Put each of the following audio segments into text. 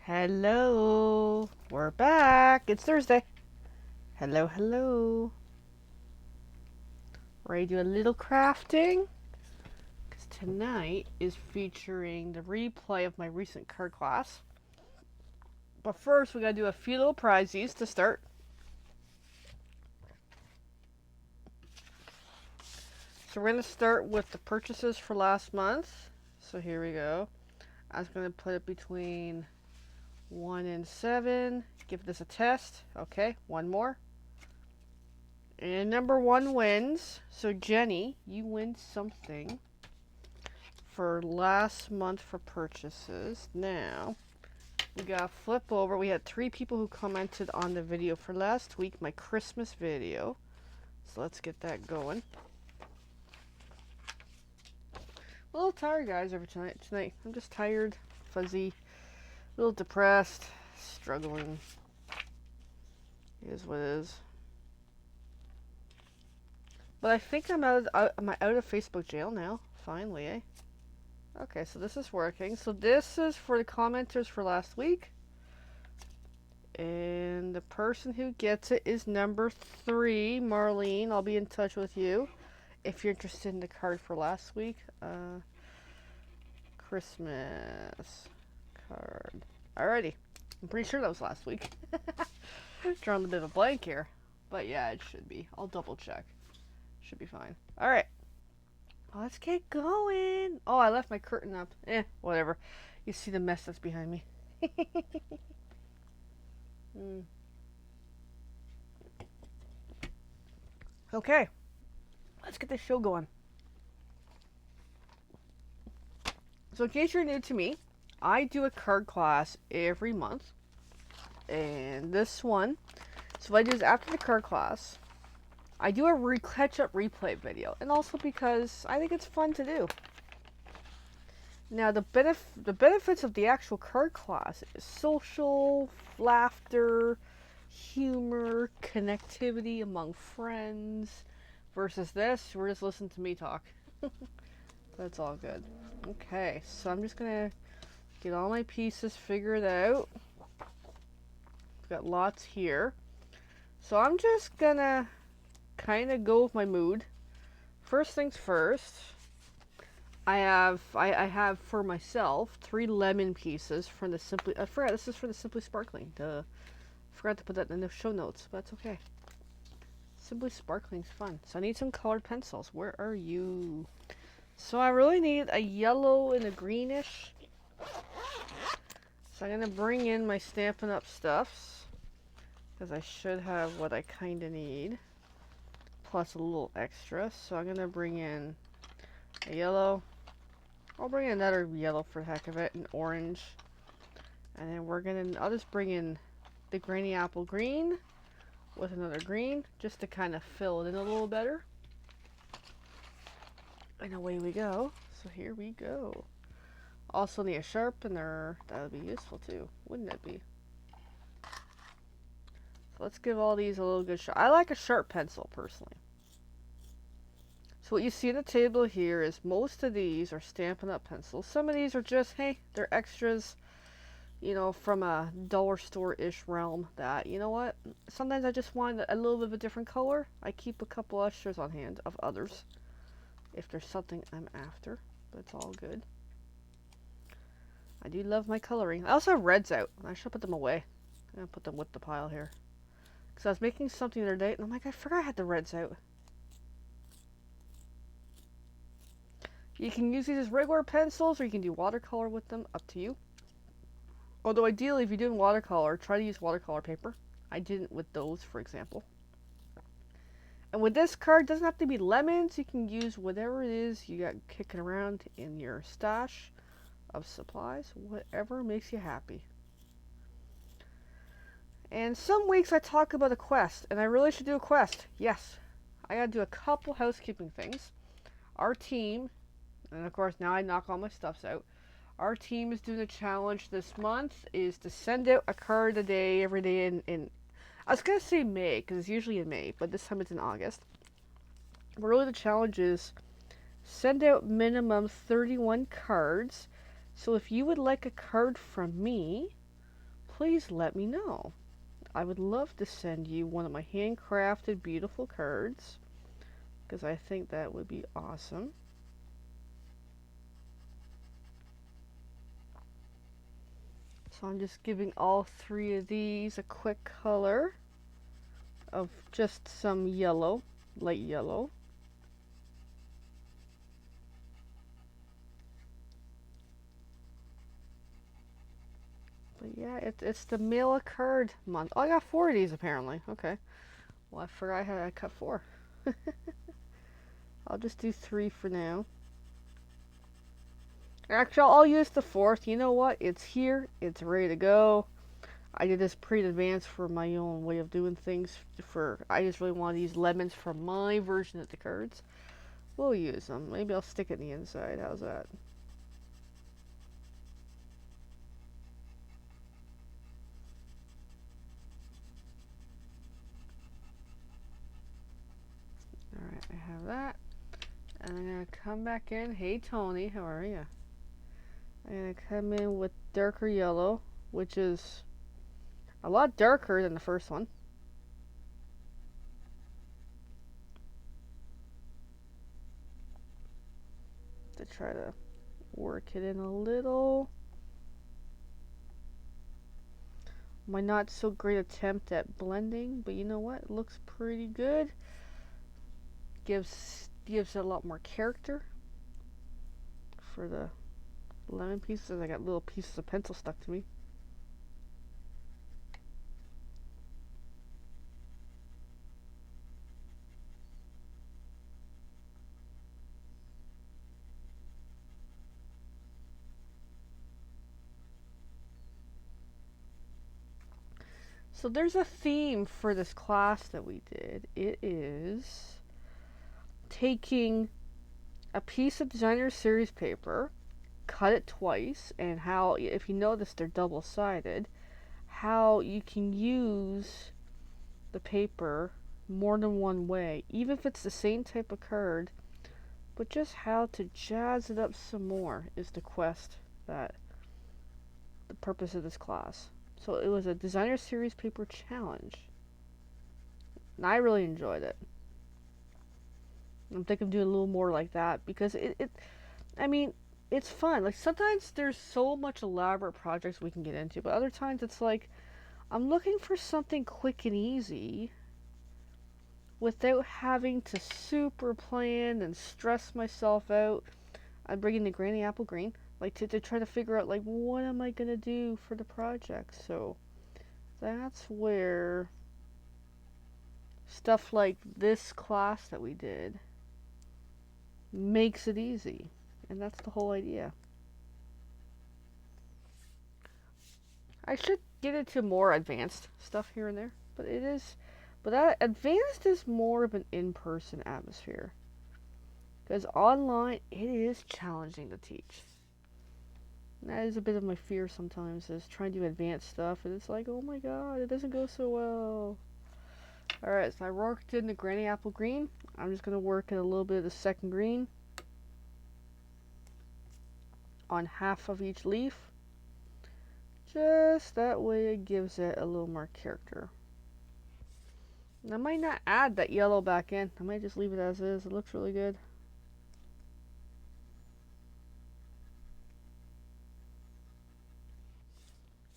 Hello, we're back. It's Thursday. Hello, hello. Ready to do a little crafting? Because tonight is featuring the replay of my recent card class. But first, we gotta do a few little prizes to start. So we're gonna start with the purchases for last month. So here we go. I was gonna put it between 1 and 7. Give this a test. Okay, one more. And number 1 wins. So Jenny, you win something for last month for purchases. Now, we got flip over. We had 3 people who commented on the video for last week, my Christmas video. So let's get that going. A little tired, guys, over tonight. I'm just tired, fuzzy, a little depressed, struggling. It is what it is. But I think am I out of Facebook jail now? Finally, eh? Okay, so this is working. So this is for the commenters for last week. And the person who gets it is number 3, Marlene. I'll be in touch with you if you're interested in the card for last week. Christmas card. Alrighty. I'm pretty sure that was last week. Drawing a bit of a blank here. But yeah, it should be. I'll double check. Should be fine. Alright. Let's get going. Oh, I left my curtain up. Whatever. You see the mess that's behind me. Okay. Let's get this show going. So in case you're new to me, I do a card class every month. And this one, so what I do is after the card class, I do a Catchup replay video. And also because I think it's fun to do. Now, the benefits of the actual card class is social, laughter, humor, connectivity among friends, versus this, we're just listening to me talk. That's all good. Okay, so I'm just going to get all my pieces figured out. I've got lots here. So I'm just going to kind of go with my mood. First things first. I have for myself 3 lemon pieces from the Simply. I forgot this is for the Simply Sparkling. Duh. Forgot to put that in the show notes, but that's okay. Simply Sparkling's fun. So I need some colored pencils. Where are you? So I really need a yellow and a greenish. So I'm gonna bring in my Stampin' Up stuffs because I should have what I kind of need, plus a little extra. So I'm gonna bring in a yellow. I'll bring in another yellow for the heck of it, an orange. And then I'll just bring in the Granny Apple green with another green, just to kind of fill it in a little better. And away we go. So here we go. Also need a sharpener. That would be useful too, wouldn't it be? So let's give all these a little good shot. I like a sharp pencil, personally. So what you see in the table here is most of these are Stampin' Up pencils. Some of these are just, hey, they're extras, you know, from a dollar store-ish realm that, you know what, sometimes I just want a little bit of a different color. I keep a couple extras on hand of others if there's something I'm after, but it's all good. I do love my coloring. I also have reds out. I should put them away. I'm going to put them with the pile here. Because I was making something the other day, and I'm like, I forgot I had the reds out. You can use these as regular pencils, or you can do watercolor with them, up to you. Although ideally, if you're doing watercolor, try to use watercolor paper. I didn't with those, for example. And with this card, it doesn't have to be lemons. You can use whatever it is you got kicking around in your stash of supplies. Whatever makes you happy. And some weeks I talk about a quest, and I really should do a quest. Yes, I gotta do a couple housekeeping things. Our team, and of course now I knock all my stuffs out. Our team is doing a challenge this month, is to send out a card a day, every day in I was going to say May, because it's usually in May, but this time it's in August. But really the challenge is send out minimum 31 cards. So if you would like a card from me, please let me know. I would love to send you one of my handcrafted beautiful cards because I think that would be awesome. So I'm just giving all three of these a quick color of just some yellow, light yellow. But yeah, it's the mail a card month. Oh, I got 4 of these apparently. Okay. Well, I forgot I had cut 4. I'll just do 3 for now. Actually, I'll use the 4th. You know what? It's here. It's ready to go. I did this pre-advance for my own way of doing things. I just really want to use lemons for my version of the cards. We'll use them. Maybe I'll stick it in the inside. How's that? Alright, I have that. And I'm going to come back in. Hey, Tony, how are you? I'm going to come in with darker yellow, which is a lot darker than the first one. To try to work it in a little. My not so great attempt at blending, but you know what? It looks pretty good. Gives it a lot more character. For the lemon pieces, I got little pieces of pencil stuck to me. So there's a theme for this class that we did. It is taking a piece of designer series paper, cut it twice, and how, if you notice they're double-sided, how you can use the paper more than one way, even if it's the same type of card, but just how to jazz it up some more is the quest, that the purpose of this class. So it was a designer series paper challenge, and I really enjoyed it. I'm thinking of doing a little more like that because I mean, it's fun. Like sometimes there's so much elaborate projects we can get into, but other times it's like I'm looking for something quick and easy without having to super plan and stress myself out. I'm bringing the Granny Apple Green, like to try to figure out like what am I gonna do for the project. So that's where stuff like this class that we did makes it easy, and that's the whole idea. I should get into more advanced stuff here and there, but that advanced is more of an in-person atmosphere, because online it is challenging to teach. And that is a bit of my fear sometimes, is trying to do advanced stuff and it's like, oh my god, it doesn't go so well. Alright, so I worked in the Granny Apple Green. I'm just going to work in a little bit of the second green on half of each leaf. Just that way it gives it a little more character. And I might not add that yellow back in. I might just leave it as is. It looks really good.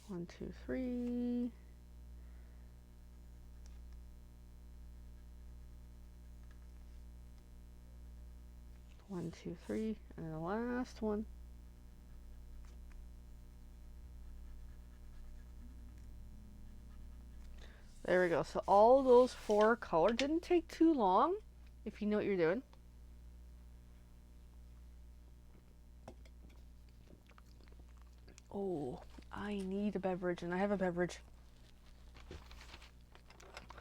One, two, three. One, two, three. And the last one. There we go. So all those 4 colors didn't take too long, if you know what you're doing. Oh, I need a beverage, and I have a beverage.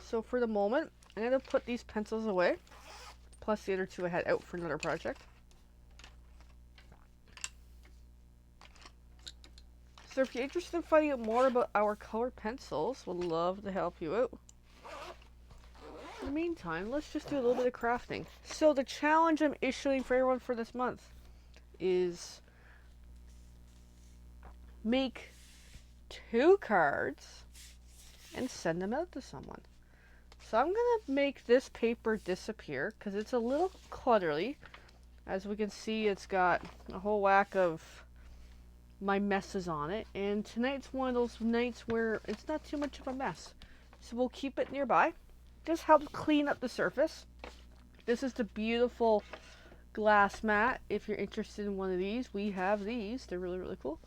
So for the moment, I'm going to put these pencils away, plus the other 2 I had out for another project. So if you're interested in finding out more about our colored pencils, we'd love to help you out. In the meantime, let's just do a little bit of crafting. So the challenge I'm issuing for everyone for this month is make 2 cards and send them out to someone. So I'm going to make this paper disappear because it's a little cluttery. As we can see, it's got a whole whack of my messes on it. And tonight's one of those nights where it's not too much of a mess. So we'll keep it nearby. Just helps clean up the surface. This is the beautiful glass mat. If you're interested in one of these, we have these. They're really, really cool.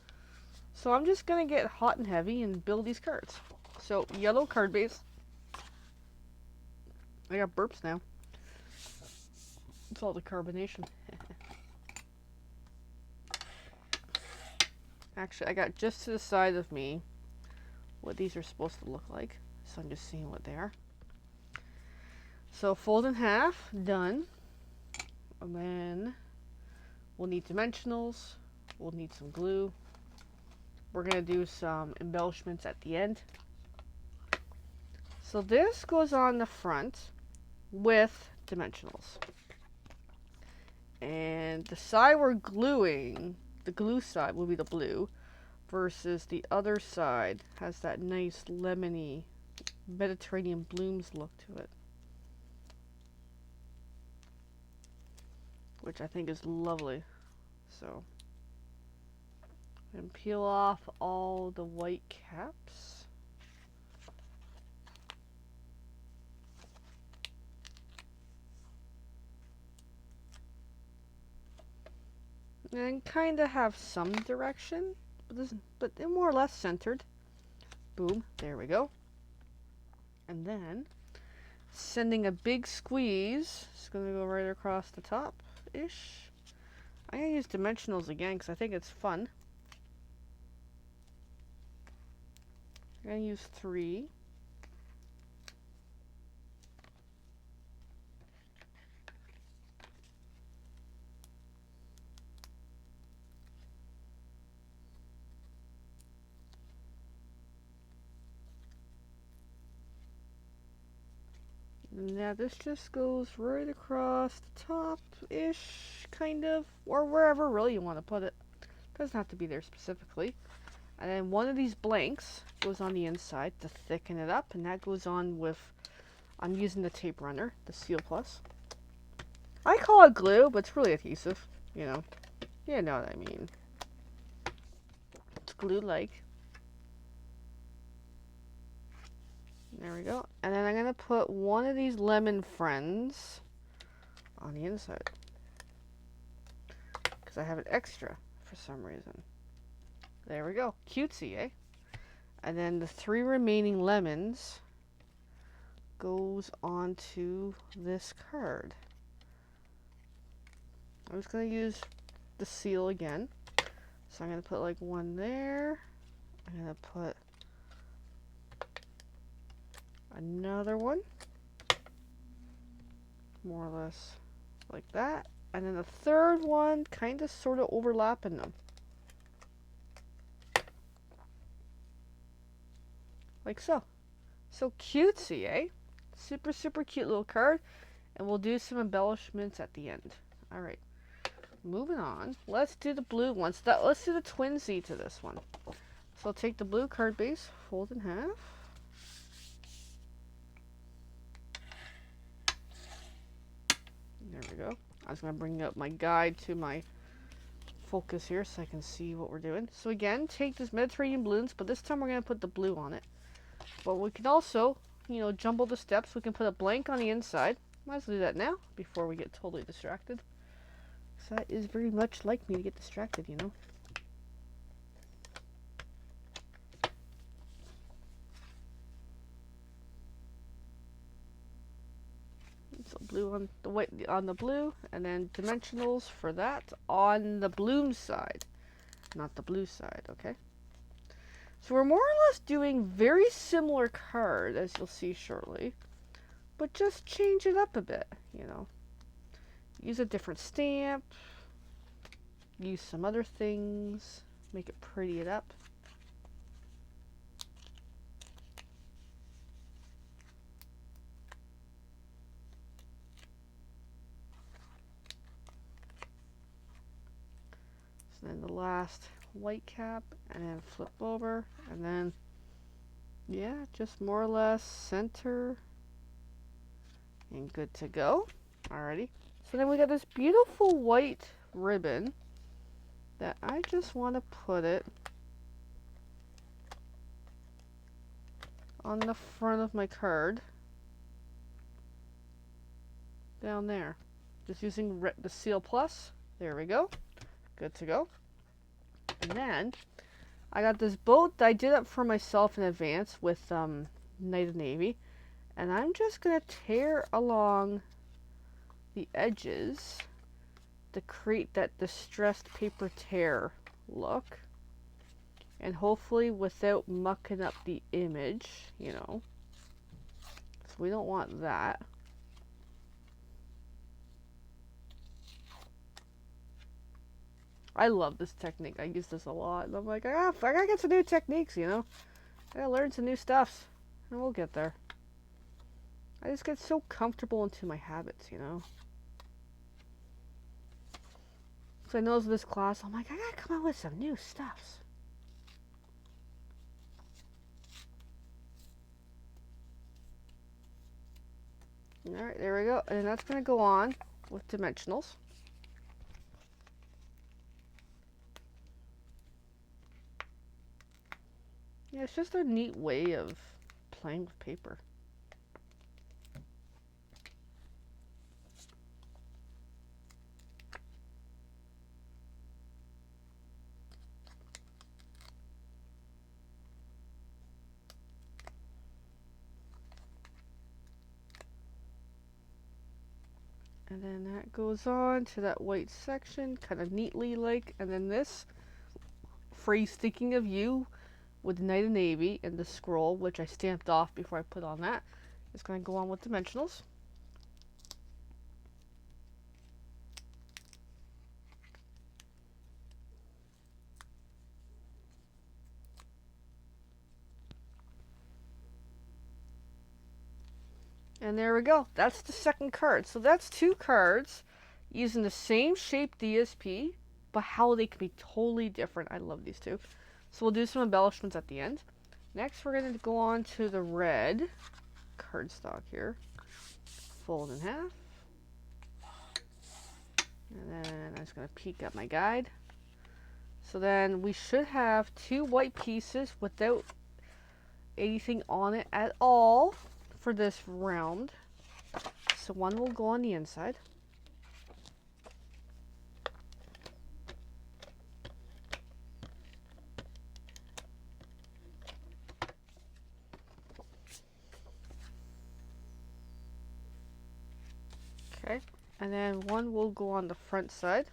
So I'm just going to get hot and heavy and build these cards. So yellow card base. I got burps now. It's all the carbonation. Actually, I got just to the side of me what these are supposed to look like. So I'm just seeing what they are. So fold in half, done. And then we'll need dimensionals. We'll need some glue. We're going to do some embellishments at the end. So this goes on the front with dimensionals. And the side we're gluing, the glue side will be the blue, versus the other side has that nice lemony Mediterranean blooms look to it, which I think is lovely. So, and peel off all the white caps. And kind of have some direction, but they're more or less centered. Boom, there we go. And then sending a big squeeze. It's going to go right across the top-ish. I'm going to use dimensionals again because I think it's fun. I'm going to use 3. Now this just goes right across the top-ish, kind of, or wherever really you want to put it. Doesn't have to be there specifically. And then one of these blanks goes on the inside to thicken it up, and that goes on with, I'm using the tape runner, the Seal Plus. I call it glue, but it's really adhesive, you know. You know what I mean. It's glue-like. There we go. And then I'm going to put one of these lemon friends on the inside. Because I have an extra for some reason. There we go. Cutesy, eh? And then the 3 remaining lemons goes onto this card. I'm just going to use the seal again. So I'm going to put like one there. I'm going to put another one, more or less like that, and then the third one kind of sort of overlapping them, like so. So cutesy, eh? Super, super cute little card, and we'll do some embellishments at the end. All right, moving on. Let's do the blue ones. Let's do the twinsy to this one. So I'll take the blue card base, fold in half. There we go. I was going to bring up my guide to my focus here so I can see what we're doing. So again, take this Mediterranean balloons, but this time we're going to put the blue on it. But we can also, you know, jumble the steps. We can put a blank on the inside. Might as well do that now before we get totally distracted. So that is very much like me to get distracted, you know. So blue on the white on the blue, and then dimensionals for that on the bloom side, not the blue side, okay? So we're more or less doing very similar card, as you'll see shortly, but just change it up a bit, you know. Use a different stamp, use some other things, make it pretty it up. So then the last white cap and then flip over and then, yeah, just more or less center and good to go. Alrighty. So then we got this beautiful white ribbon that I just want to put it on the front of my card down there. Just using the Seal Plus. There we go. Good to go. And then I got this boat that I did up for myself in advance with Night of Navy. And I'm just going to tear along the edges to create that distressed paper tear look. And hopefully without mucking up the image, you know. So we don't want that. I love this technique. I use this a lot. And I'm like, I gotta get some new techniques, you know. I gotta learn some new stuffs. And we'll get there. I just get so comfortable into my habits, you know. So I know this class, I'm like, I gotta come up with some new stuffs. Alright, there we go. And that's gonna go on with dimensionals. Yeah, it's just a neat way of playing with paper. And then that goes on to that white section, kind of neatly like, and then this phrase, thinking of you, with Night of Navy and the scroll, which I stamped off before I put on that, is going to go on with dimensionals. And there we go. That's the second card. So that's two cards using the same shape DSP, but how they can be totally different. I love these two. So we'll do some embellishments at the end. Next, we're going to go on to the red cardstock here. Fold in half. And then I'm just going to peek at my guide. So then we should have two white pieces without anything on it at all for this round. So one will go on the inside. Okay, and then one will go on the front side.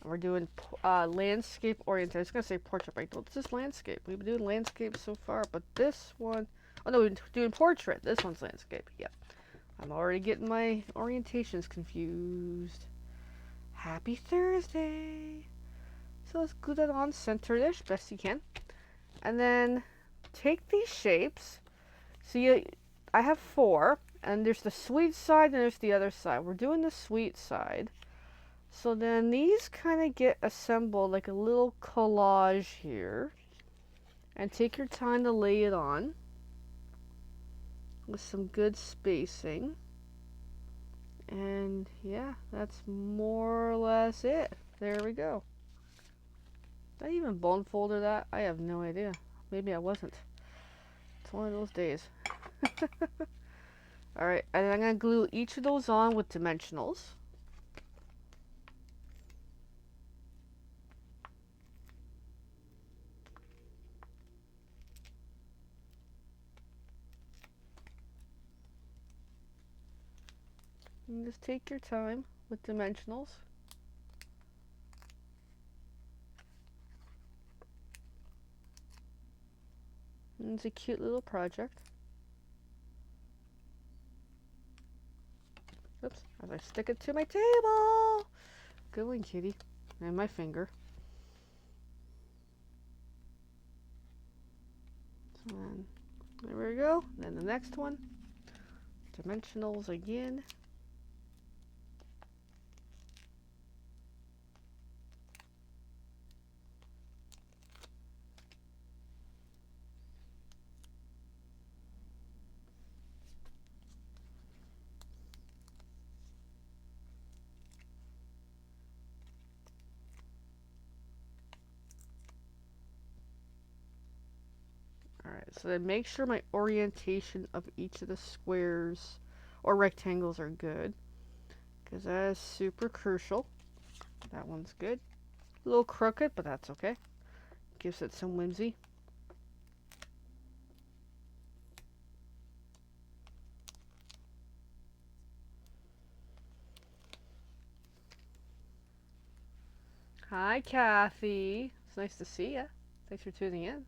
And we're doing landscape oriented. I was going to say portrait, but I thought this is landscape. We've been doing landscape so far, but this one, oh no, we've been doing portrait. This one's landscape. Yep. I'm already getting my orientations confused. Happy Thursday. So let's glue that on center-ish, best you can. And then take these shapes. So I have 4, and there's the sweet side and there's the other side. We're doing the sweet side. So then these kind of get assembled like a little collage here. And take your time to lay it on with some good spacing. And yeah, that's more or less it. There we go. Did I even bone folder that? I have no idea. Maybe I wasn't. It's one of those days. Alright, and I'm going to glue each of those on with dimensionals. And just take your time with dimensionals. And it's a cute little project. Oops, as I stick it to my table. Good one, kitty. And my finger. So then, there we go. Then the next one. Dimensionals again. so then make sure my orientation of each of the squares or rectangles are good, because that is super crucial. That one's good. A little crooked, but that's okay. Gives it some whimsy. Hi, Kathy. It's nice to see ya. Thanks for tuning in.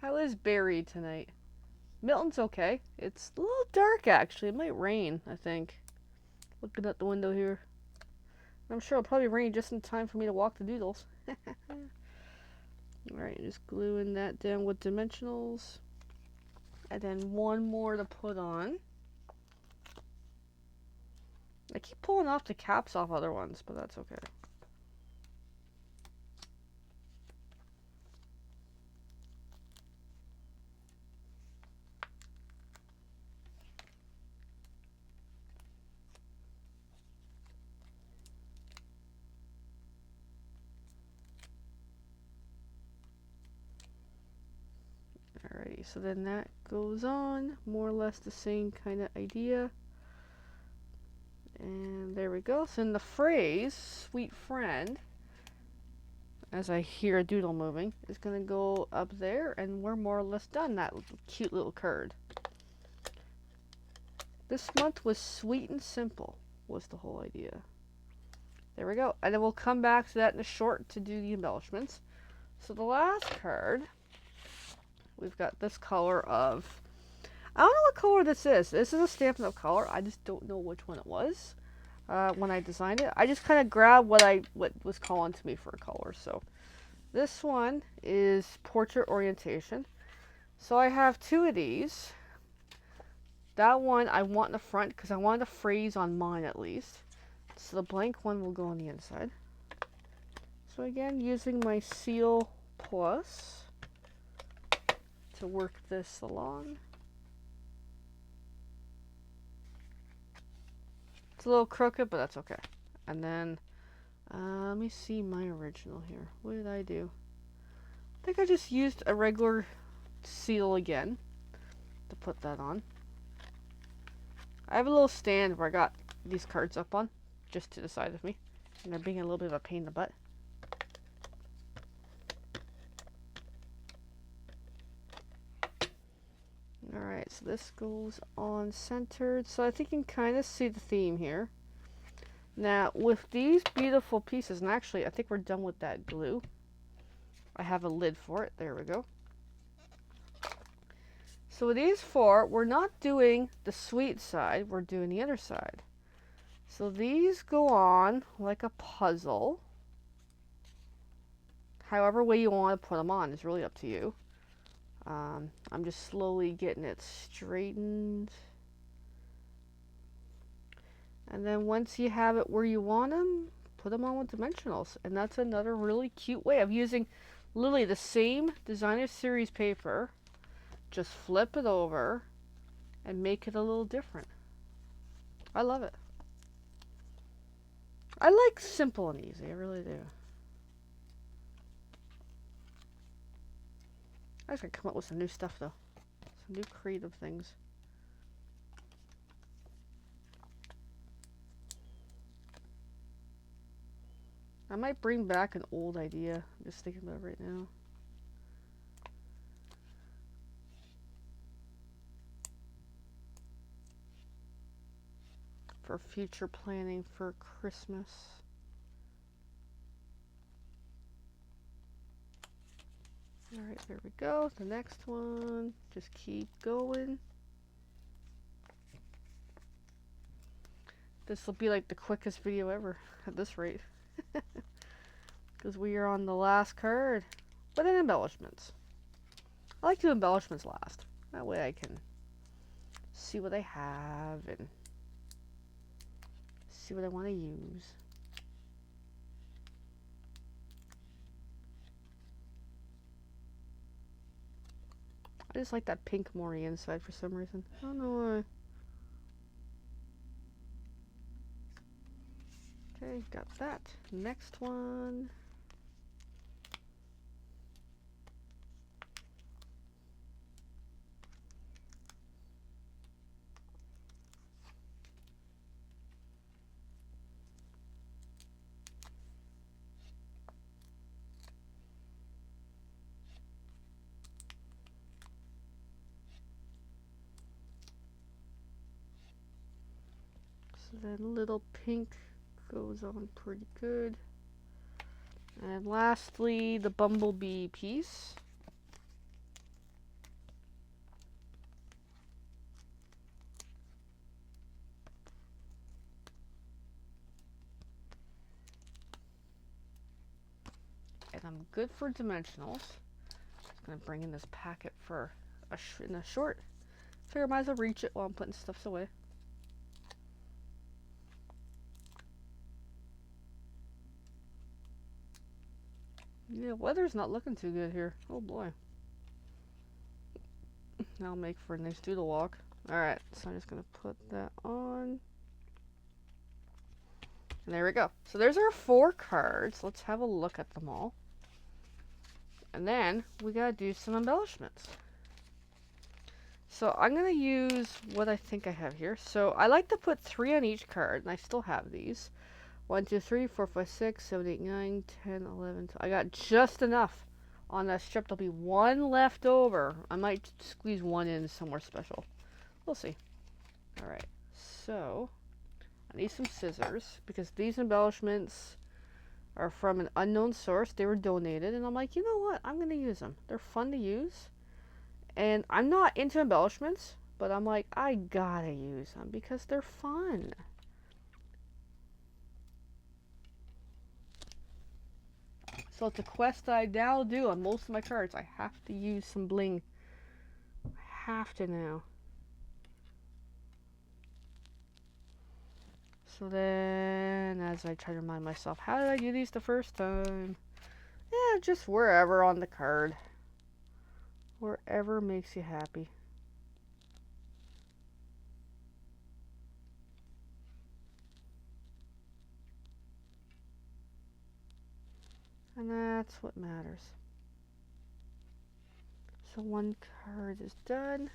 How is Barry tonight? Milton's okay. It's a little dark, actually. It might rain, I think. Looking out the window here. I'm sure it'll probably rain just in time for me to walk the doodles. Alright, just gluing that down with dimensionals. And then one more to put on. I keep pulling off the caps off other ones, but that's okay. Alrighty, so then that goes on. More or less the same kind of idea. And there we go. So in the phrase, sweet friend, as I hear a doodle moving, is going to go up there, and we're more or less done. That cute little card. This month was sweet and simple, was the whole idea. There we go. And then we'll come back to that in a short to do the embellishments. So the last card, we've got this color of, I don't know what color this is. This is a Stampin' Up! Color. I just don't know which one it was when I designed it. I just kind of grabbed what was calling to me for a color. So this one is Portrait Orientation. So I have two of these. That one I want in the front because I want a phrase on mine at least. So the blank one will go on the inside. So again, using my Seal Plus to work this along. It's a little crooked, but that's okay. And then, let me see my original here. What did I do? I think I just used a regular seal again to put that on. I have a little stand where I got these cards up on, just to the side of me. And they're being a little bit of a pain in the butt. Alright, so this goes on centered. So I think you can kind of see the theme here. Now, with these beautiful pieces, and actually I think we're done with that glue. I have a lid for it. There we go. So with these four, we're not doing the sweet side, we're doing the other side. So these go on like a puzzle. However way you want to put them on is really up to you. I'm just slowly getting it straightened. And then once you have it where you want them, put them on with dimensionals. And that's another really cute way of using literally the same designer series paper. Just flip it over and make it a little different. I love it. I like simple and easy, I really do. I just gotta come up with some new stuff though. Some new creative things. I might bring back an old idea. I'm just thinking about it right now. For future planning for Christmas. Alright, there we go. The next one. Just keep going. This will be like the quickest video ever at this rate. Because we are on the last card. But then embellishments. I like to do embellishments last. That way I can see what I have and see what I want to use. I just like that pink more on the inside for some reason. I don't know why. Okay, got that. Next one. So then little pink goes on pretty good. And lastly, the bumblebee piece. And I'm good for dimensionals. Just gonna bring in this packet for in a short. Figure I might as well reach it while I'm putting stuffs away. Yeah, weather's not looking too good here. Oh boy. That'll make for a nice doodle walk. Alright, so I'm just gonna put that on. And there we go. So there's our 4 cards. Let's have a look at them all. And then we gotta do some embellishments. So I'm gonna use what I think I have here. So I like to put 3 on each card, and I still have these. 1, 2, 3, 4, 5, 6, 7, 8, 9, 10, 11, 12. I got just enough on that strip. There'll be 1 left over. I might squeeze 1 in somewhere special. We'll see. Alright, so I need some scissors because these embellishments are from an unknown source. They were donated, and I'm like, you know what? I'm going to use them. They're fun to use. And I'm not into embellishments, but I'm like, I gotta use them because they're fun. So it's a quest I now do on most of my cards. I have to use some bling. I have to now. So then, as I try to remind myself, how did I do these the first time? Yeah, just wherever on the card. Wherever makes you happy. And that's what matters. So 1 card is done.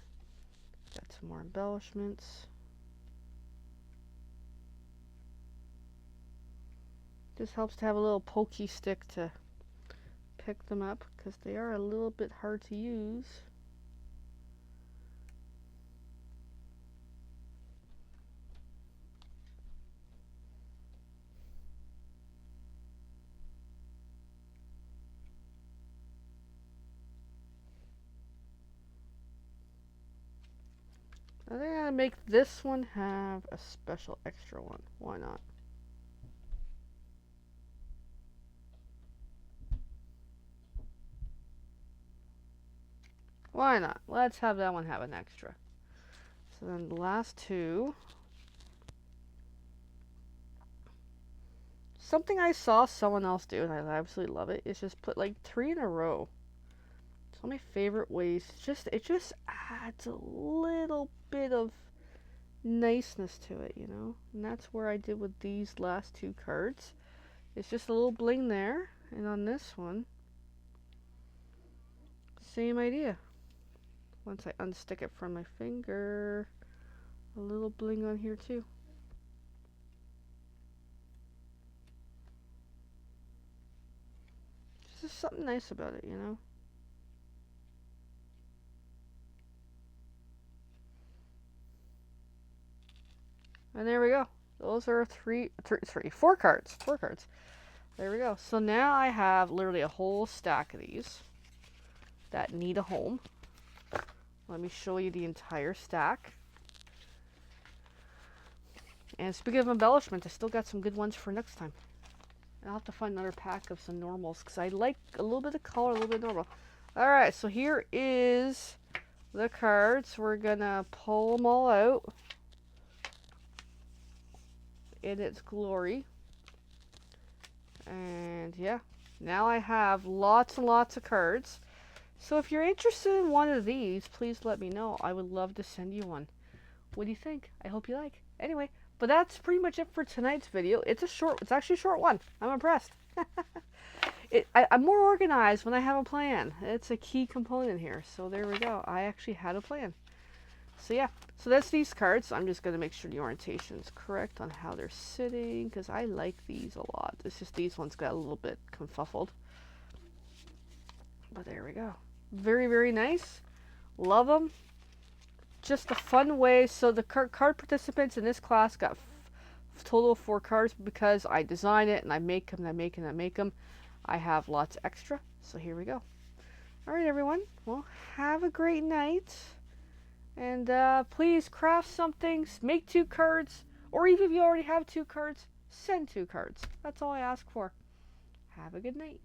Got some more embellishments. Just helps to have a little pokey stick to pick them up because they are a little bit hard to use. I think I'm gonna make this one have a special extra one. Why not? Why not? Let's have that one have an extra. So then the last 2. Something I saw someone else do, and I absolutely love it, is just put like 3 in a row. It's one of my favorite ways. It just adds a little bit of niceness to it, you know? And that's where I did with these last 2 cards. It's just a little bling there, and on this one, same idea. Once I unstick it from my finger, a little bling on here too. Just something nice about it, you know? And there we go. Those are 4 cards. 4 cards. There we go. So now I have literally a whole stack of these that need a home. Let me show you the entire stack. And speaking of embellishments, I still got some good ones for next time. I'll have to find another pack of some normals because I like a little bit of color, a little bit of normal. Alright, so here is the cards. We're gonna pull them all out in its glory. And yeah, now I have lots and lots of cards. So if you're interested in one of these, please let me know. I would love to send you one. What do you think? I hope you like. Anyway, but that's pretty much it for tonight's video. It's actually a short one. I'm impressed. I'm more organized when I have a plan. It's a key component here. So there we go. I actually had a plan. So yeah, so that's these cards. I'm just going to make sure the orientation is correct on how they're sitting because I like these a lot. It's just these ones got a little bit confuffled. But there we go. Very, very nice. Love them. Just a fun way. So the card participants in this class got total of 4 cards because I design it and I make them and I make them and I make them. I have lots extra, so here we go. Alright everyone, well, have a great night. And please craft something, make 2 cards, or even if you already have 2 cards, send 2 cards. That's all I ask for. Have a good night.